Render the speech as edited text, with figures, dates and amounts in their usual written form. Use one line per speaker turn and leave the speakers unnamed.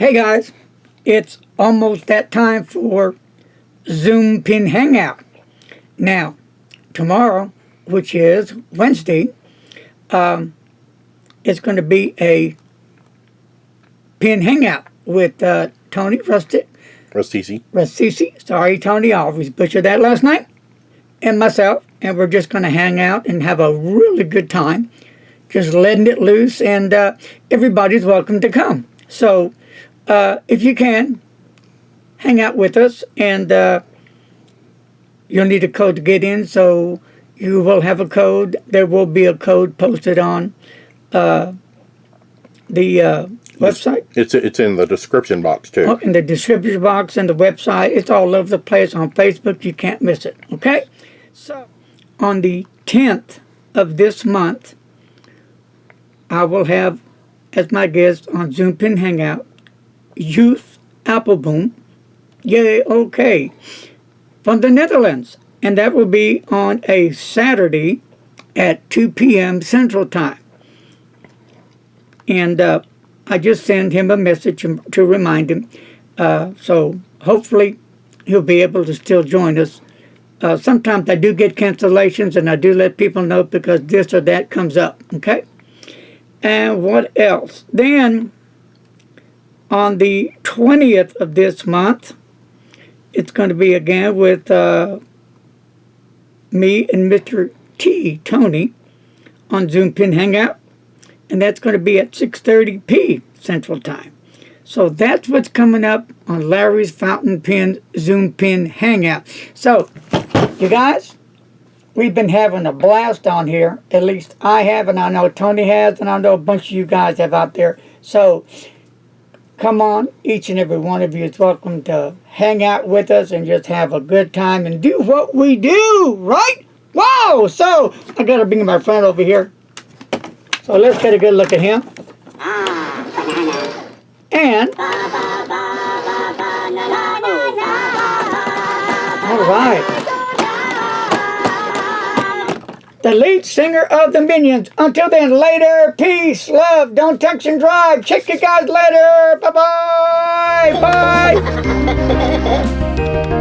Hey guys, it's almost that time for Zoom Pen Hangout. Now, tomorrow, which is Wednesday, it's going to be a Pen Hangout with Tony Rustisi. Sorry, Tony, I always butchered that last night. And myself, and we're just going to hang out and have a really good time, just letting it loose, and everybody's welcome to come. So, if you can, hang out with us, and you'll need a code to get in, so you will have a code. There will be a code posted on the website.
It's in the description box, too.
Oh, in the description box and the website. It's all over the place on Facebook. You can't miss it, okay? So, on the 10th of this month, I will have as my guest on Zoom Pen Hangout, Youth Appelboom, yay, okay, from the Netherlands. And that will be on a Saturday at 2 p.m. Central Time. And I just sent him a message to remind him. So hopefully he'll be able to still join us. Sometimes I do get cancellations, and I do let people know because this or that comes up, okay? And what else? Then, on the 20th of this month, it's going to be again with me and Mr. T, Tony, on Zoom Pen Hangout. And that's going to be at 6:30 p. Central Time. So that's what's coming up on Larry's Fountain Pen Zoom Pen Hangout. So, you guys, we've been having a blast on here. At least I have, and I know Tony has, and I know a bunch of you guys have out there. So, come on, each and every one of you is welcome to hang out with us and just have a good time and do what we do, right? Wow! So, I got to bring my friend over here. So, let's get a good look at him. And, all right. The lead singer of the Minions. Until then, later, peace, love, don't text and drive. Check you guys later. Bye-bye. Bye.